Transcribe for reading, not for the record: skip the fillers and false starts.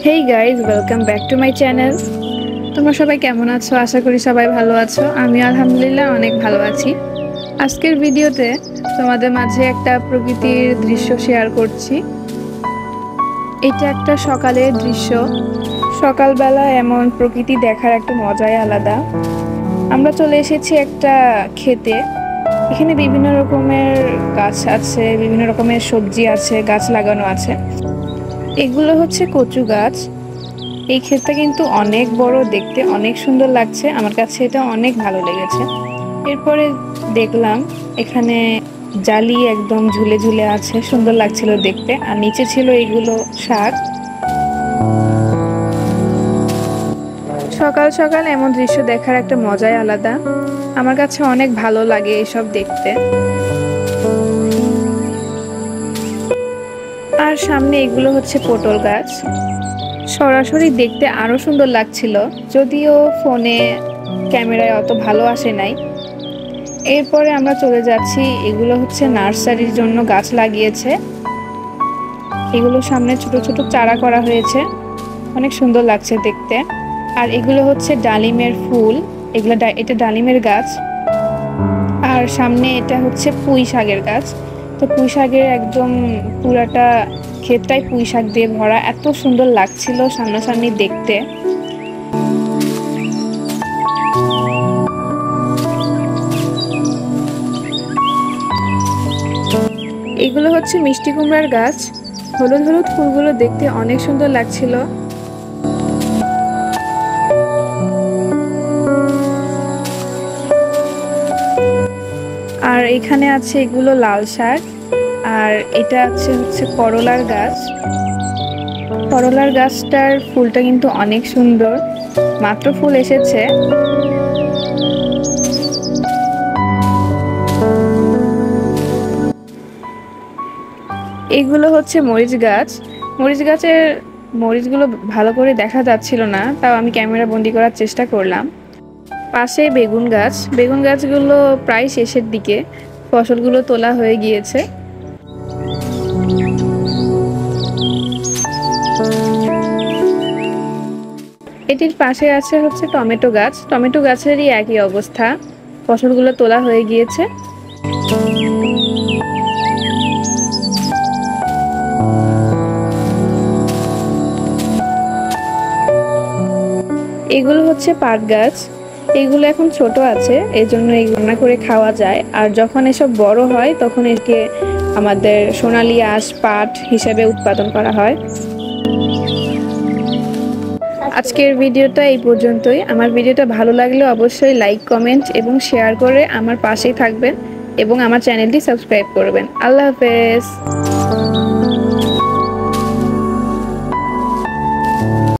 Hey guys, welcome back to my channel. তোমরা সবাই কেমন আছো? আশা করি সবাই ভালো আছো। আমি আলহামদুলিল্লাহ অনেক ভালো আছি। আজকের ভিডিওতে তোমাদের মাঝে একটা প্রকৃতির দৃশ্য শেয়ার করছি। এটা একটা সকালের দৃশ্য। সকালবেলা এমন প্রকৃতি দেখার একটা মজাই আলাদা। আমরা চলে এসেছি একটা ক্ষেতে। এখানে বিভিন্ন রকমের গাছ আছে, বিভিন্ন রকমের সবজি আছে, গাছ লাগানো আছে। এগুলো হচ্ছে কচু গাছ। এই ক্ষেতটা কিন্তু অনেক বড়, দেখতে অনেক সুন্দর লাগছে। আমার কাছে এটা অনেক ভালো লেগেছে। এরপরে দেখলাম এখানে জালি একদম ঝুলে ঝুলে আছে, সুন্দর লাগছিল দেখতে। আর নিচে ছিল এগুলো শাক। সকাল সকাল এমন দৃশ্য দেখার একটা মজাই আলাদা। আমার কাছে অনেক ভালো লাগে এসব দেখতে। আর সামনে এগুলো হচ্ছে পটল গাছ। সরাসরি দেখতে আরো সুন্দর লাগছিল, যদিও ফোনে ক্যামেরায় অত ভালো আসে নাই। এরপরে আমরা চলে যাচ্ছি, এগুলো হচ্ছে নার্সারির জন্য গাছ লাগিয়েছে। এগুলো সামনে ছোট ছোট চারা করা হয়েছে, অনেক সুন্দর লাগছে দেখতে। আর এগুলো হচ্ছে ডালিমের ফুল। এটা ডালিমের গাছ। আর সামনে এটা হচ্ছে পুঁই শাকের গাছ। তো পুঁই শাকের একদম পুরাটা ক্ষেতটাই পুঁই শাক দিয়ে ভরা, এত সুন্দর লাগছিল সামনাসামনি দেখতে। এগুলো হচ্ছে মিষ্টি কুমড়ার গাছ। হলুদ হলুদ ফুলগুলো দেখতে অনেক সুন্দর লাগছিল। আর এখানে আছে এগুলো লাল শাক। আর এটা হচ্ছে করলার গাছ। করলার গাছটার ফুলটা কিন্তু অনেক সুন্দর, মাত্র ফুল এসেছে। এগুলো হচ্ছে মরিচ গাছ। মরিচগুলো ভালো করে দেখা যাচ্ছিল না, তাও আমি ক্যামেরা বন্দি করার চেষ্টা করলাম। পাশে বেগুন গাছগুলো প্রায় শেষের দিকে, ফসলগুলো তোলা হয়ে গিয়েছে। এটির পাশে আছে হচ্ছে টমেটো গাছ। টমেটো গাছেরই একই অবস্থা, ফসলগুলো তোলা হয়ে গিয়েছে। এগুলো হচ্ছে পাট গাছ। এগুলো এখন ছোট আছে, এই জন্য রান্না করে খাওয়া যায়। আর যখন এসব বড় হয় তখন একে আমাদের সোনালী আঁশ পাট হিসেবে উৎপাদন করা হয়। আজকের ভিডিওটা এই পর্যন্তই। আমার ভিডিওটা ভালো লাগলে অবশ্যই লাইক, কমেন্ট এবং শেয়ার করে আমার পাশেই থাকবেন এবং আমার চ্যানেলটি সাবস্ক্রাইব করবেন। আল্লাহ হাফেজ।